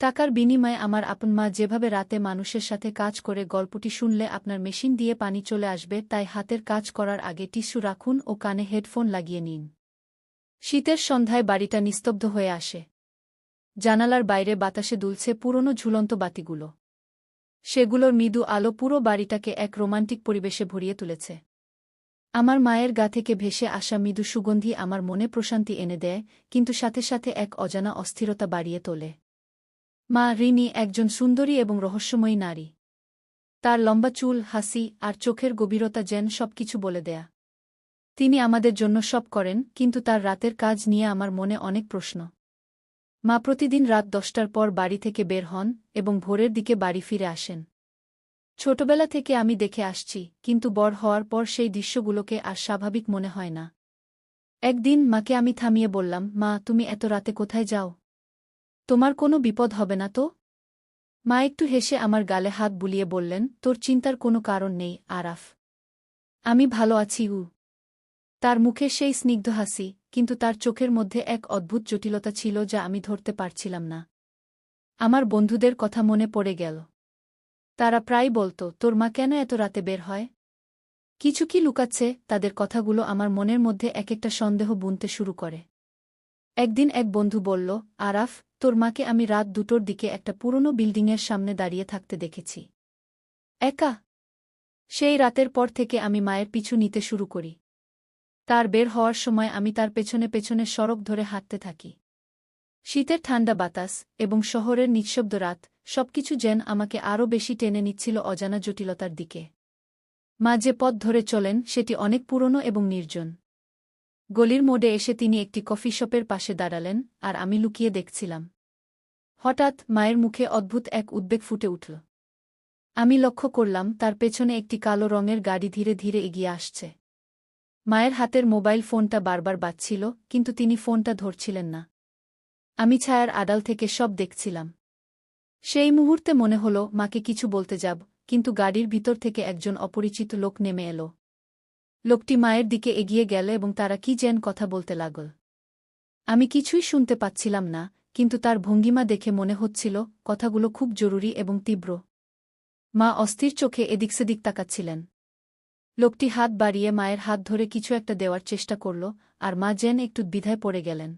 টাকার বিনিময়ে আমার আপন মা যেভাবে রাতে মানুষের সাথে কাজ করে গল্পটি শুনলে আপনার মেশিন দিয়ে পানি চলে আসবে, তাই হাতের কাজ করার আগে টিস্যু রাখুন ও কানে হেডফোন লাগিয়ে নিন। শীতের সন্ধ্যায় বাড়িটা নিস্তব্ধ হয়ে আসে। জানালার বাইরে বাতাসে দুলছে পুরনো ঝুলন্ত বাতিগুলো। সেগুলোর মৃদু আলো পুরো বাড়িটাকে এক রোমান্টিক পরিবেশে ভরিয়ে তুলেছে। আমার মায়ের গা থেকে ভেসে আসা মৃদু সুগন্ধি আমার মনে প্রশান্তি এনে দেয়, কিন্তু সাথে সাথে এক অজানা অস্থিরতা বাড়িয়ে তোলে। মা রিনি একজন সুন্দরী এবং রহস্যময়ী নারী। তার লম্বা চুল, হাসি আর চোখের গভীরতা যেন সবকিছু বলে দেয়া। তিনি আমাদের জন্য সব করেন, কিন্তু তার রাতের কাজ নিয়ে আমার মনে অনেক প্রশ্ন। মা প্রতিদিন রাত 10টার পর বাড়ি থেকে বের হন এবং ভোরের দিকে বাড়ি ফিরে আসেন। ছোটবেলা থেকে আমি দেখে আসছি, কিন্তু বড় হওয়ার পর সেই দৃশ্যগুলোকে আর স্বাভাবিক মনে হয় না। একদিন মাকে আমি থামিয়ে বললাম, মা, তুমি এত রাতে কোথায় যাও? তোমার কোনো বিপদ হবে না তো? মা একটু হেসে আমার গালে হাত বুলিয়ে বললেন, তোর চিন্তার কোনো কারণ নেই, আরাফ। আমি ভালো আছি। তার মুখে সেই স্নিগ্ধ হাসি, কিন্তু তার চোখের মধ্যে এক অদ্ভুত জটিলতা ছিল যা আমি ধরতে পারছিলাম না। আমার বন্ধুদের কথা মনে পড়ে গেল। তারা প্রায় বলত, তোর মা কেন এত রাতে বের হয়? কিছু কি লুকাচ্ছে? তাদের কথাগুলো আমার মনের মধ্যে এক একটা সন্দেহ বুনতে শুরু করে। একদিন এক বন্ধু বলল, আরাফ, তোর মাকে আমি রাত 2টোর দিকে একটা পুরনো বিল্ডিংয়ের সামনে দাঁড়িয়ে থাকতে দেখেছি। একা। সেই রাতের পর থেকে আমি মায়ের পিছু নিতে শুরু করি। তার বের হওয়ার সময় আমি তার পেছনে পেছনে সড়ক ধরে হাঁটতে থাকি। শীতের ঠান্ডা বাতাস এবং শহরের নিঃশব্দ রাত, সবকিছু যেন আমাকে আরও বেশি টেনে নিচ্ছিল অজানা জটিলতার দিকে। মা যে পথ ধরে চলেন সেটি অনেক পুরনো এবং নির্জন। গলির মোড়ে এসে তিনি একটি কফি শপের পাশে দাঁড়ালেন, আর আমি লুকিয়ে দেখছিলাম। হঠাৎ মায়ের মুখে অদ্ভুত এক উদ্বেগ ফুটে উঠল। আমি লক্ষ্য করলাম তার পেছনে একটি কালো রঙের গাড়ি ধীরে ধীরে এগিয়ে আসছে। মায়ের হাতের মোবাইল ফোনটা বারবার বাজছিল, কিন্তু তিনি ফোনটা ধরছিলেন না। আমি ছায়ার আড়াল থেকে সব দেখছিলাম। সেই মুহূর্তে মনে হলো মাকে কিছু বলতে যাব, কিন্তু গাড়ির ভিতর থেকে একজন অপরিচিত লোক নেমে এলো। লোকটি মায়ের দিকে এগিয়ে গেল এবং তারা কি যেন কথা বলতে লাগল। আমি কিছুই শুনতে পাচ্ছিলাম না, কিন্তু তার ভঙ্গিমা দেখে মনে হচ্ছিল কথাগুলো খুব জরুরি এবং তীব্র। মা অস্থির চোখে এদিক সেদিক তাকাচ্ছিলেন। লোকটি হাত বাড়িয়ে মায়ের হাত ধরে কিছু একটা দেওয়ার চেষ্টা করল, আর মা যেন একটু দ্বিধায় পড়ে গেলেন।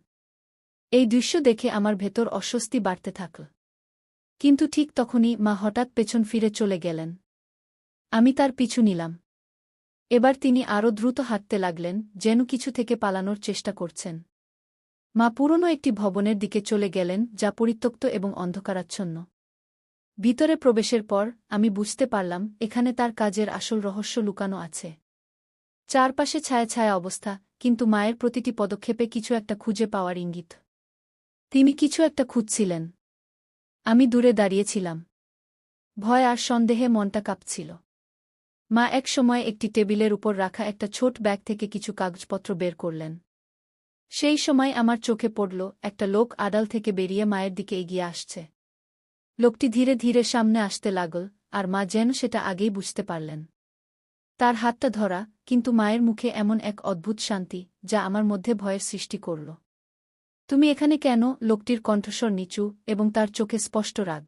এই দৃশ্য দেখে আমার ভেতর অস্বস্তি বাড়তে থাকল। কিন্তু ঠিক তখনই মা হঠাৎ পেছন ফিরে চলে গেলেন। আমি তার পিছু নিলাম। এবার তিনি আরও দ্রুত হাঁটতে লাগলেন, যেন কিছু থেকে পালানোর চেষ্টা করছেন। মা পুরনো একটি ভবনের দিকে চলে গেলেন, যা পরিত্যক্ত এবং অন্ধকারাচ্ছন্ন। ভিতরে প্রবেশের পর আমি বুঝতে পারলাম এখানে তার কাজের আসল রহস্য লুকানো আছে। চারপাশে ছায়া ছায়া অবস্থা, কিন্তু মায়ের প্রতিটি পদক্ষেপে কিছু একটা খুঁজে পাওয়ার ইঙ্গিত। তিনি কিছু একটা খুঁজছিলেন। আমি দূরে দাঁড়িয়েছিলাম। ভয় আর সন্দেহে মনটা কাঁপছিল। মা এক সময় একটি টেবিলের উপর রাখা একটা ছোট ব্যাগ থেকে কিছু কাগজপত্র বের করলেন। সেই সময় আমার চোখে পড়ল একটা লোক আড়াল থেকে বেরিয়ে মায়ের দিকে এগিয়ে আসছে। লোকটি ধীরে ধীরে সামনে আসতে লাগল, আর মা যেন সেটা আগেই বুঝতে পারলেন। তার হাতটা ধরা, কিন্তু মায়ের মুখে এমন এক অদ্ভুত শান্তি, যা আমার মধ্যে ভয়ের সৃষ্টি করল। তুমি এখানে কেন? লোকটির কণ্ঠস্বর নিচু এবং তার চোখে স্পষ্ট রাগ।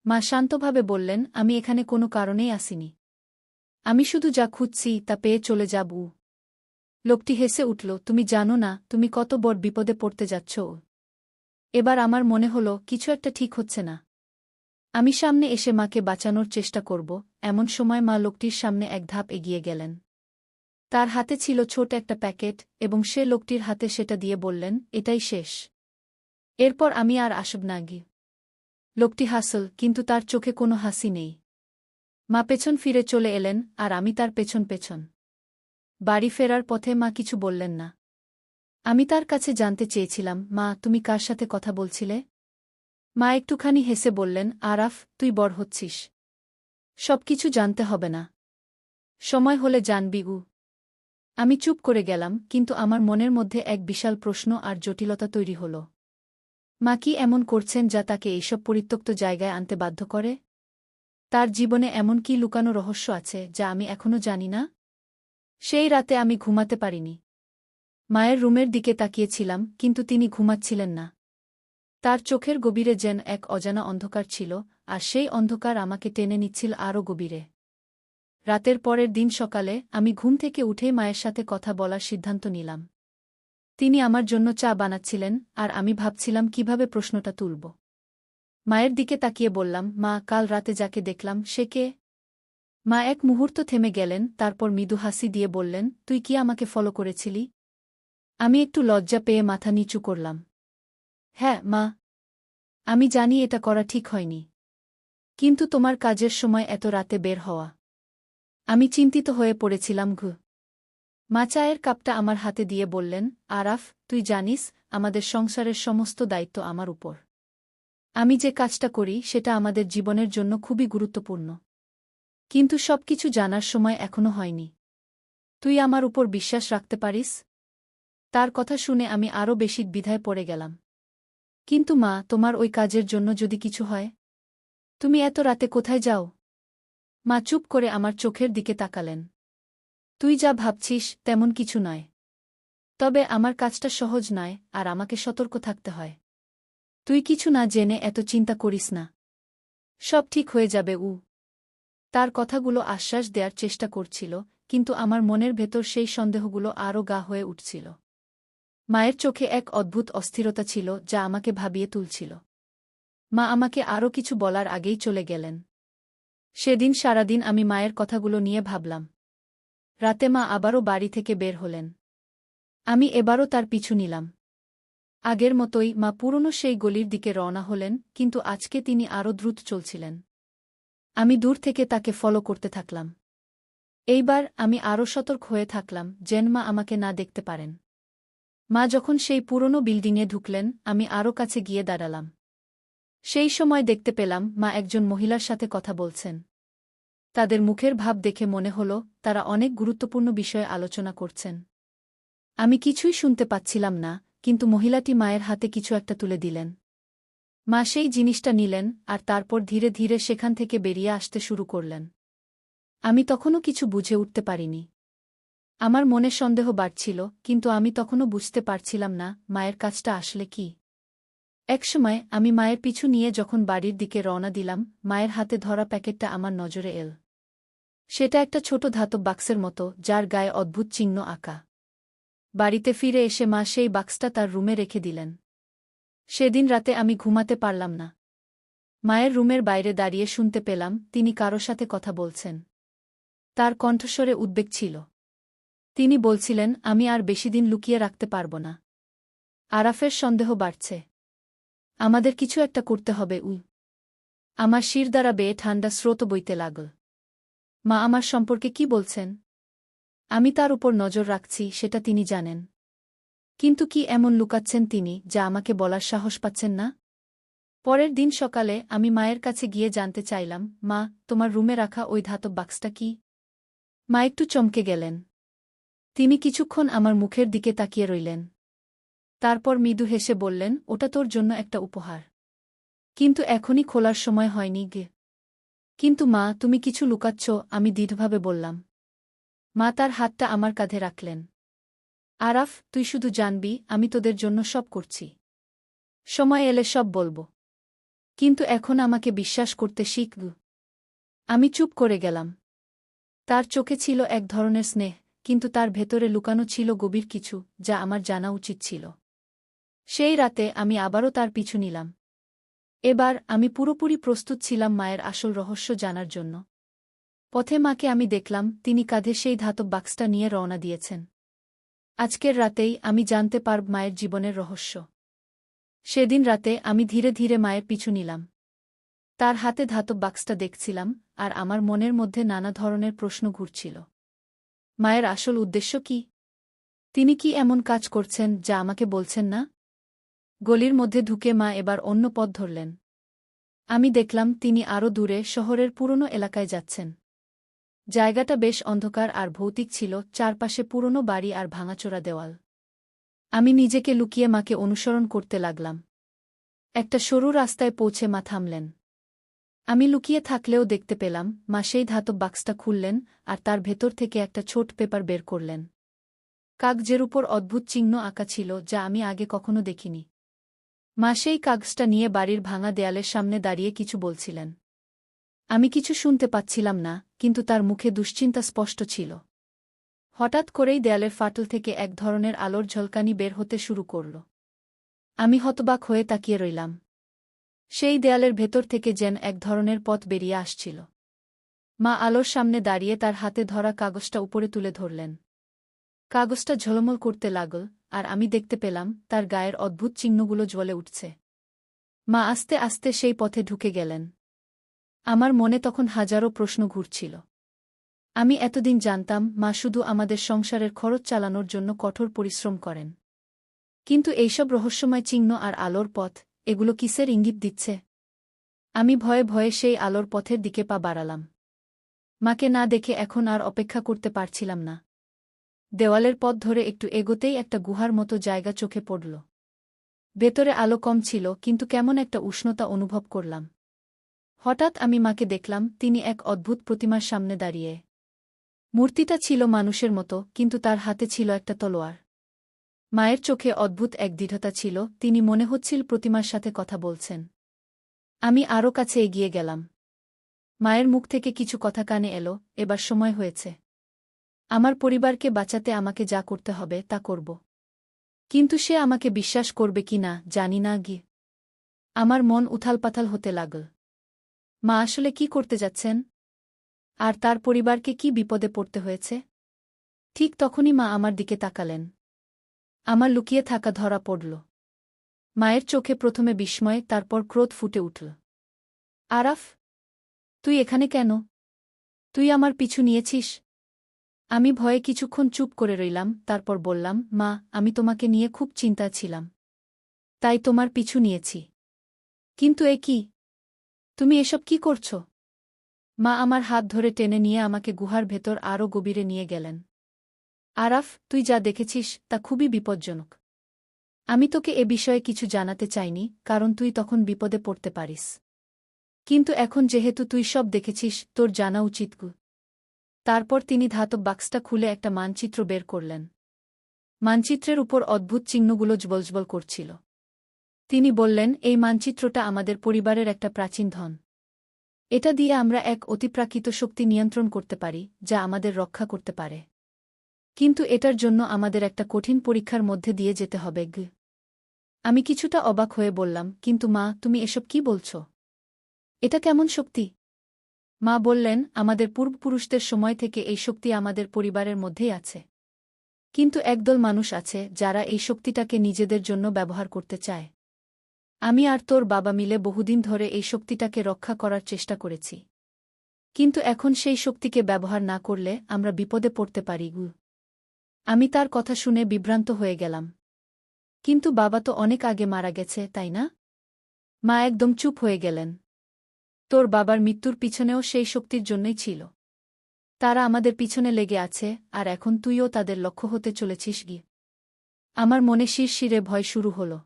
মা শান্তভাবে বললেন, আমি এখানে কোনো কারণেই আসিনি। আমি শুধু যা খুঁজছি তা পেয়ে চলে যাব। লোকটি হেসে উঠল, তুমি জানো না তুমি কত বড় বিপদে পড়তে যাচ্ছ। এবার আমার মনে হলো কিছু একটা ঠিক হচ্ছে না। আমি সামনে এসে মাকে বাঁচানোর চেষ্টা করব, এমন সময় মা লোকটির সামনে এক ধাপ এগিয়ে গেলেন। তার হাতে ছিল ছোট একটা প্যাকেট, এবং সে লোকটির হাতে সেটা দিয়ে বললেন, এটাই শেষ। এরপর আমি আর আসব না। লোকটি হাসল, কিন্তু তার চোখে কোনো হাসি নেই। মা পেছন ফিরে চলে এলেন, আর আমি তার পেছন পেছন। বাড়ি ফেরার পথে মা কিছু বললেন না। আমি তার কাছে জানতে চেয়েছিলাম, মা, তুমি কার সাথে কথা বলছিলে? মা একটুখানি হেসে বললেন, আরাফ, তুই বড় হচ্ছিস। সবকিছু জানতে হবে না। সময় হলে জানবি। আমি চুপ করে গেলাম, কিন্তু আমার মনের মধ্যে এক বিশাল প্রশ্ন আর জটিলতা তৈরি হল। মা কি এমন করছেন যা তাকে এইসব পরিত্যক্ত জায়গায় আনতে বাধ্য করে? তার জীবনে এমন কি লুকানো রহস্য আছে যা আমি এখনো জানি না? সেই রাতে আমি ঘুমাতে পারিনি। মায়ের রুমের দিকে তাকিয়েছিলাম, কিন্তু তিনি ঘুমাচ্ছিলেন না। তার চোখের গভীরে যেন এক অজানা অন্ধকার ছিল, আর সেই অন্ধকার আমাকে টেনে নিচ্ছিল আরও গভীরে। রাতের পরের দিন সকালে আমি ঘুম থেকে উঠেই মায়ের সাথে কথা বলার সিদ্ধান্ত নিলাম। তিনি আমার জন্য চা বানাচ্ছিলেন, আর আমি ভাবছিলাম কিভাবে প্রশ্নটা তুলব। মায়ের দিকে তাকিয়ে বললাম, মা, কাল রাতে যাকে দেখলাম সে কে? মা এক মুহূর্ত থেমে গেলেন, তারপর মৃদু হাসি দিয়ে বললেন, তুই কি আমাকে ফলো করেছিলি? আমি একটু লজ্জা পেয়ে মাথা নিচু করলাম। হ্যাঁ, মা। আমি জানি এটা করা ঠিক হয়নি। কিন্তু তোমার কাজের সময় এত রাতে বের হওয়া। আমি চিন্তিত হয়ে পড়েছিলাম। মা চায়ের কাপটা আমার হাতে দিয়ে বললেন, আরাফ, তুই জানিস, আমাদের সংসারের সমস্ত দায়িত্ব আমার উপর। আমি যে কাজটা করি সেটা আমাদের জীবনের জন্য খুবই গুরুত্বপূর্ণ। কিন্তু সবকিছু জানার সময় এখনো হয়নি। তুই আমার উপর বিশ্বাস রাখতে পারিস? তার কথা শুনে আমি আরও বেশি দ্বিধায় পড়ে গেলাম। কিন্তু মা, তোমার ওই কাজের জন্য যদি কিছু হয়? তুমি এত রাতে কোথায় যাও? মা চুপ করে আমার চোখের দিকে তাকালেন। তুই যা ভাবছিস তেমন কিছু নয়। তবে আমার কাজটা সহজ নয়, আর আমাকে সতর্ক থাকতে হয়। তুই কিছু না জেনে এত চিন্তা করিস না। সব ঠিক হয়ে যাবে। তার কথাগুলো আশ্বাস দেওয়ার চেষ্টা করছিল, কিন্তু আমার মনের ভেতর সেই সন্দেহগুলো আরও গা হয়ে উঠছিল। মায়ের চোখে এক অদ্ভুত অস্থিরতা ছিল যা আমাকে ভাবিয়ে তুলছিল। মা আমাকে আরও কিছু বলার আগেই চলে গেলেন। সেদিন সারাদিন আমি মায়ের কথাগুলো নিয়ে ভাবলাম। রাতে মা আবারও বাড়ি থেকে বের হলেন। আমি এবারও তার পিছু নিলাম। আগের মতোই মা পুরনো সেই গলির দিকে রওনা হলেন, কিন্তু আজকে তিনি আরও দ্রুত চলছিলেন। আমি দূর থেকে তাকে ফলো করতে থাকলাম। এইবার আমি আরও সতর্ক হয়ে থাকলাম যেন মা আমাকে না দেখতে পারেন। মা যখন সেই পুরনো বিল্ডিংয়ে ঢুকলেন, আমি আরও কাছে গিয়ে দাঁড়ালাম। সেই সময় দেখতে পেলাম মা একজন মহিলার সাথে কথা বলছেন। তাদের মুখের ভাব দেখে মনে হল তারা অনেক গুরুত্বপূর্ণ বিষয়ে আলোচনা করছেন। আমি কিছুই শুনতে পাচ্ছিলাম না, কিন্তু মহিলাটি মায়ের হাতে কিছু একটা তুলে দিলেন। মা সেই জিনিসটা নিলেন, আর তারপর ধীরে ধীরে সেখান থেকে বেরিয়ে আসতে শুরু করলেন। আমি তখনও কিছু বুঝে উঠতে পারিনি। আমার মনে সন্দেহ বাড়ছিল, কিন্তু আমি তখনও বুঝতে পারছিলাম না মায়ের কাজটা আসলে কি। একসময় আমি মায়ের পিছু নিয়ে যখন বাড়ির দিকে রওনা দিলাম, মায়ের হাতে ধরা প্যাকেটটা আমার নজরে এল। সেটা একটা ছোট ধাতব বাক্সের মতো, যার গায়ে অদ্ভুত চিহ্ন আঁকা। বাড়িতে ফিরে এসে মা সেই বাক্সটা তার রুমে রেখে দিলেন। সেদিন রাতে আমি ঘুমাতে পারলাম না। মায়ের রুমের বাইরে দাঁড়িয়ে শুনতে পেলাম তিনি কারো সাথে কথা বলছেন। তার কণ্ঠস্বরে উদ্বেগ ছিল। তিনি বলছিলেন, আমি আর বেশিদিন লুকিয়ে রাখতে পারব না। আরাফের সন্দেহ বাড়ছে। আমাদের কিছু একটা করতে হবে। আমার শির দ্বারা বেয়ে ঠান্ডা স্রোত বইতে লাগল। মা আমার সম্পর্কে কি বলছেন? আমি তার উপর নজর রাখছি সেটা তিনি জানেন। কিন্তু কি এমন লুকাচ্ছেন তিনি যা আমাকে বলার সাহস পাচ্ছেন না? পরের দিন সকালে আমি মায়ের কাছে গিয়ে জানতে চাইলাম, মা, তোমার রুমে রাখা ওই ধাতব বাক্সটা কি? মা একটু চমকে গেলেন। তিনি কিছুক্ষণ আমার মুখের দিকে তাকিয়ে রইলেন। তারপর মৃদু হেসে বললেন, ওটা তোর জন্য একটা উপহার। কিন্তু এখনই খোলার সময় হয়নি। কিন্তু মা, তুমি কিছু লুকাচ্ছ, আমি দৃঢ়ভাবে বললাম। মা তার হাতটা আমার কাঁধে রাখলেন। আরাফ, তুই শুধু জানবি আমি তোদের জন্য সব করছি। সময় এলে সব বলবো। কিন্তু এখন আমাকে বিশ্বাস করতে শিখ। আমি চুপ করে গেলাম। তার চোখে ছিল এক ধরনের স্নেহ, কিন্তু তার ভেতরে লুকানো ছিল গভীর কিছু, যা আমার জানা উচিত ছিল। সেই রাতে আমি আবারও তার পিছু নিলাম। এবার আমি পুরোপুরি প্রস্তুত ছিলাম মায়ের আসল রহস্য জানার জন্য। পথে মাকে আমি দেখলাম, তিনি কাঁধে সেই ধাতব বাক্সটা নিয়ে রওনা দিয়েছেন। আজকের রাতেই আমি জানতে পারব মায়ের জীবনের রহস্য। সেদিন রাতে আমি ধীরে ধীরে মায়ের পিছু নিলাম। তার হাতে ধাতব বাক্সটা দেখছিলাম, আর আমার মনের মধ্যে নানা ধরনের প্রশ্ন ঘুরছিল। মায়ের আসল উদ্দেশ্য কি? তিনি কি এমন কাজ করছেন যা আমাকে বলছেন না? গলির মধ্যে ঢুকে মা এবার অন্য পথ ধরলেন। আমি দেখলাম তিনি আরও দূরে শহরের পুরনো এলাকায় যাচ্ছেন। জায়গাটা বেশ অন্ধকার আর ভৌতিক ছিল, চারপাশে পুরনো বাড়ি আর ভাঙাচোরা দেওয়াল। আমি নিজেকে লুকিয়ে মাকে অনুসরণ করতে লাগলাম। একটা সরু রাস্তায় পৌঁছে মা থামলেন। আমি লুকিয়ে থাকলেও দেখতে পেলাম মা সেই ধাতব বাক্সটা খুললেন, আর তার ভেতর থেকে একটা ছোট পেপার বের করলেন। কাগজের উপর অদ্ভুত চিহ্ন আঁকা ছিল যা আমি আগে কখনো দেখিনি। মা সেই কাগজটা নিয়ে বাড়ির ভাঙা দেয়ালের সামনে দাঁড়িয়ে কিছু বলছিলেন। আমি কিছু শুনতে পাচ্ছিলাম না, কিন্তু তার মুখে দুশ্চিন্তা স্পষ্ট ছিল। হঠাৎ করেই দেয়ালের ফাটল থেকে এক ধরনের আলোর ঝলকানি বের হতে শুরু করল। আমি হতবাক হয়ে তাকিয়ে রইলাম। সেই দেয়ালের ভেতর থেকে যেন এক ধরনের পথ বেরিয়ে আসছিল। মা আলোর সামনে দাঁড়িয়ে তার হাতে ধরা কাগজটা উপরে তুলে ধরলেন। কাগজটা ঝলমল করতে লাগল, আর আমি দেখতে পেলাম তার গায়ের অদ্ভুত চিহ্নগুলো জ্বলে উঠছে। মা আস্তে আস্তে সেই পথে ঢুকে গেলেন। আমার মনে তখন হাজারো প্রশ্ন ঘুরছিল। আমি এতদিন জানতাম মা শুধু আমাদের সংসারের খরচ চালানোর জন্য কঠোর পরিশ্রম করেন। কিন্তু এইসব রহস্যময় চিহ্ন আর আলোর পথ, এগুলো কিসের ইঙ্গিত দিচ্ছে? আমি ভয়ে ভয়ে সেই আলোর পথের দিকে পা বাড়ালাম। মাকে না দেখে এখন আর অপেক্ষা করতে পারছিলাম না। দেওয়ালের পথ ধরে একটু এগোতেই একটা গুহার মতো জায়গা চোখে পড়ল। ভেতরে আলো কম ছিল, কিন্তু কেমন একটা উষ্ণতা অনুভব করলাম। হঠাৎ আমি মাকে দেখলাম, তিনি এক অদ্ভুত প্রতিমার সামনে দাঁড়িয়ে। মূর্তিটা ছিল মানুষের মতো, কিন্তু তার হাতে ছিল একটা তলোয়ার। মায়ের চোখে অদ্ভুত এক দৃঢ়তা ছিল, তিনি মনে হচ্ছিল প্রতিমার সাথে কথা বলছেন। আমি আরও কাছে এগিয়ে গেলাম। মায়ের মুখ থেকে কিছু কথা কানে এলো, এবার সময় হয়েছে। আমার পরিবারকে বাঁচাতে আমাকে যা করতে হবে তা করব। কিন্তু সে আমাকে বিশ্বাস করবে কি না জানি না গি। আমার মন উথালপাথাল হতে লাগল। মা আসলে কি করতে যাচ্ছেন? আর তার পরিবারকে কি বিপদে পড়তে হয়েছে? ঠিক তখনই মা আমার দিকে তাকালেন। আমার লুকিয়ে থাকা ধরা পড়ল। মায়ের চোখে প্রথমে বিস্ময়, তারপর ক্রোধ ফুটে উঠল। আরাফ, তুই এখানে কেন? তুই আমার পিছু নিয়েছিস? আমি ভয়ে কিছুক্ষণ চুপ করে রইলাম, তারপর বললাম, মা, আমি তোমাকে নিয়ে খুব চিন্তায় ছিলাম। তাই তোমার পিছু নিয়েছি। কিন্তু এ কি? তুমি এসব কি করছ? মা আমার হাত ধরে টেনে নিয়ে আমাকে গুহার ভেতর আরও গভীরে নিয়ে গেলেন। আরাফ, তুই যা দেখেছিস তা খুবই বিপজ্জনক। আমি তোকে এ বিষয়ে কিছু জানাতে চাইনি, কারণ তুই তখন বিপদে পড়তে পারিস। কিন্তু এখন যেহেতু তুই সব দেখেছিস, তোর জানা উচিত। তারপর তিনি ধাতব বাক্সটা খুলে একটা মানচিত্র বের করলেন। মানচিত্রের উপর অদ্ভুত চিহ্নগুলো জ্বলজ্বল করছিল। তিনি বললেন, এই মানচিত্রটা আমাদের পরিবারের একটা প্রাচীন ধন। এটা দিয়ে আমরা এক অতিপ্রাকৃত শক্তি নিয়ন্ত্রণ করতে পারি, যা আমাদের রক্ষা করতে পারে। কিন্তু এটার জন্য আমাদের একটা কঠিন পরীক্ষার মধ্যে দিয়ে যেতে হবে। আমি কিছুটা অবাক হয়ে বললাম, কিন্তু মা, তুমি এসব কি বলছ? এটা কেমন শক্তি? মা বললেন, আমাদের পূর্বপুরুষদের সময় থেকে এই শক্তি আমাদের পরিবারের মধ্যেই আছে। কিন্তু একদল মানুষ আছে যারা এই শক্তিটাকে নিজেদের জন্য ব্যবহার করতে চায়। আমি আর তোর বাবা মিলে বহুদিন ধরে এই শক্তিটাকে রক্ষা করার চেষ্টা করেছি। কিন্তু এখন সেই শক্তিকে ব্যবহার না করলে আমরা বিপদে পড়তে পারি। আমি তার কথা শুনে বিভ্রান্ত হয়ে গেলাম। কিন্তু বাবা তো অনেক আগে মারা গেছে, তাই না? মা একদম চুপ হয়ে গেলেন। তোর বাবার মৃত্যুর পিছনেও সেই শক্তির জন্যই ছিল। তারা আমাদের পিছনে লেগে আছে, আর এখন তুইও তাদের লক্ষ্য হতে চলেছিস গিয়ে। আমার মনে শিরশিরে ভয় শুরু হল।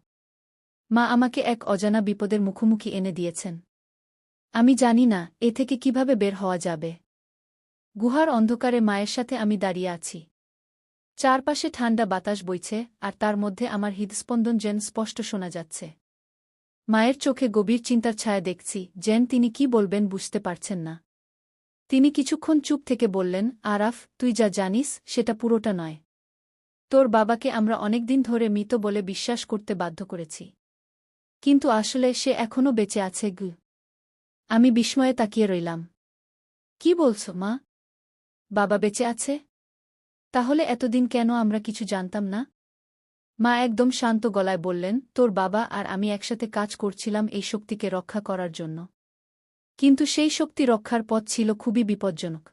মা আমাকে এক অজানা বিপদের মুখোমুখি এনে দিয়েছেন। আমি জানি না এ থেকে কিভাবে বের হওয়া যাবে। গুহার অন্ধকারে মায়ের সাথে আমি দাঁড়িয়ে আছি। চারপাশে ঠান্ডা বাতাস বইছে, আর তার মধ্যে আমার হৃদস্পন্দন যেন স্পষ্ট শোনা যাচ্ছে। মায়ের চোখে গভীর চিন্তার ছায়া দেখছি, যেন তিনি কি বলবেন বুঝতে পারছেন না। তিনি কিছুক্ষণ চুপ থেকে বললেন, আরাফ, তুই যা জানিস সেটা পুরোটা নয়। তোর বাবাকে আমরা অনেকদিন ধরে মৃত বলে বিশ্বাস করতে বাধ্য করেছি। কিন্তু আসলে সে এখনও বেঁচে আছে। আমি বিস্ময়ে তাকিয়ে রইলাম। কি বলছ মা? বাবা বেঁচে আছে? তাহলে এতদিন কেন আমরা কিছু জানতাম না? মা একদম শান্ত গলায় বললেন, তোর বাবা আর আমি একসাথে কাজ করছিলাম এই শক্তিকে রক্ষা করার জন্য। কিন্তু সেই শক্তি রক্ষার পথ ছিল খুবই বিপজ্জনক।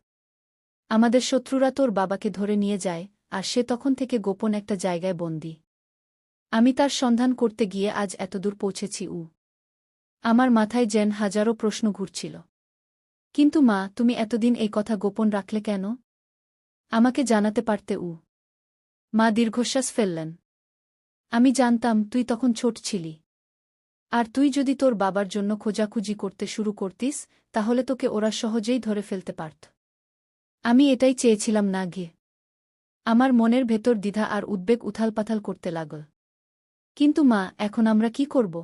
আমাদের শত্রুরা তোর বাবাকে ধরে নিয়ে যায়, আর সে তখন থেকে গোপন একটা জায়গায় বন্দী। আমি তার সন্ধান করতে গিয়ে আজ এতদূর পৌঁছেছি। আমার মাথায় যেন হাজারো প্রশ্ন ঘুরছিল। কিন্তু মা, তুমি এতদিন এই কথা গোপন রাখলে কেন? আমাকে জানাতে পারতে। মা দীর্ঘশ্বাস ফেললেন। আমি জানতাম তুই তখন ছোট ছিলি। আর তুই যদি তোর বাবার জন্য খোঁজাখুঁজি করতে শুরু করতিস, তাহলে তোকে ওরা সহজেই ধরে ফেলতে পারত। আমি এটাই চেয়েছিলাম না গিয়ে। আমার মনের ভেতর দ্বিধা আর উদ্বেগ উথালপাথাল করতে লাগল। কিন্তু মা, এখন আমরা কি করব?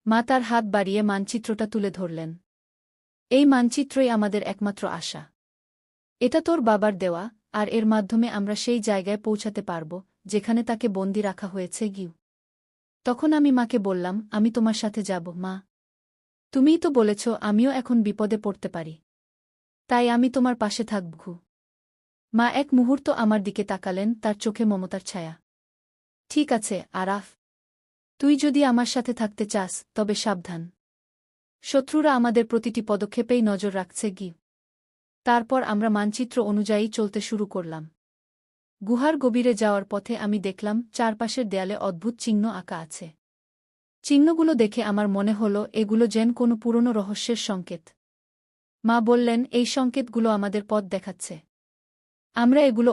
মা তার হাত বাড়িয়ে মানচিত্রটা তুলে ধরলেন। এই মানচিত্রই আমাদের একমাত্র আশা। এটা তোর বাবার দেওয়া, আর এর মাধ্যমে আমরা সেই জায়গায় পৌঁছাতে পারব, যেখানে তাকে বন্দি রাখা হয়েছে গিউ। তখন আমি মাকে বললাম, আমি তোমার সাথে যাব মা। তুমিই তো বলেছ আমিও এখন বিপদে পড়তে পারি। তাই আমি তোমার পাশে থাকব। মা এক মুহূর্ত আমার দিকে তাকালেন, তার চোখে মমতার ছায়া। ঠিক আছে আরাফ, তুই যদি আমার সাথে থাকতে চাস, তবে সাবধান। শত্রুরা আমাদের প্রতিটি পদক্ষেপেই নজর রাখছে গি। তারপর আমরা মানচিত্র অনুযায়ী চলতে শুরু করলাম। গুহার গভীরে যাওয়ার পথে আমি দেখলাম চারপাশের দেয়ালে অদ্ভুত চিহ্ন আঁকা আছে। চিহ্নগুলো দেখে আমার মনে হল এগুলো যেন কোনো পুরনো রহস্যের সংকেত। মা বললেন, এই সংকেতগুলো আমাদের পথ দেখাচ্ছে। আমরা এগুলো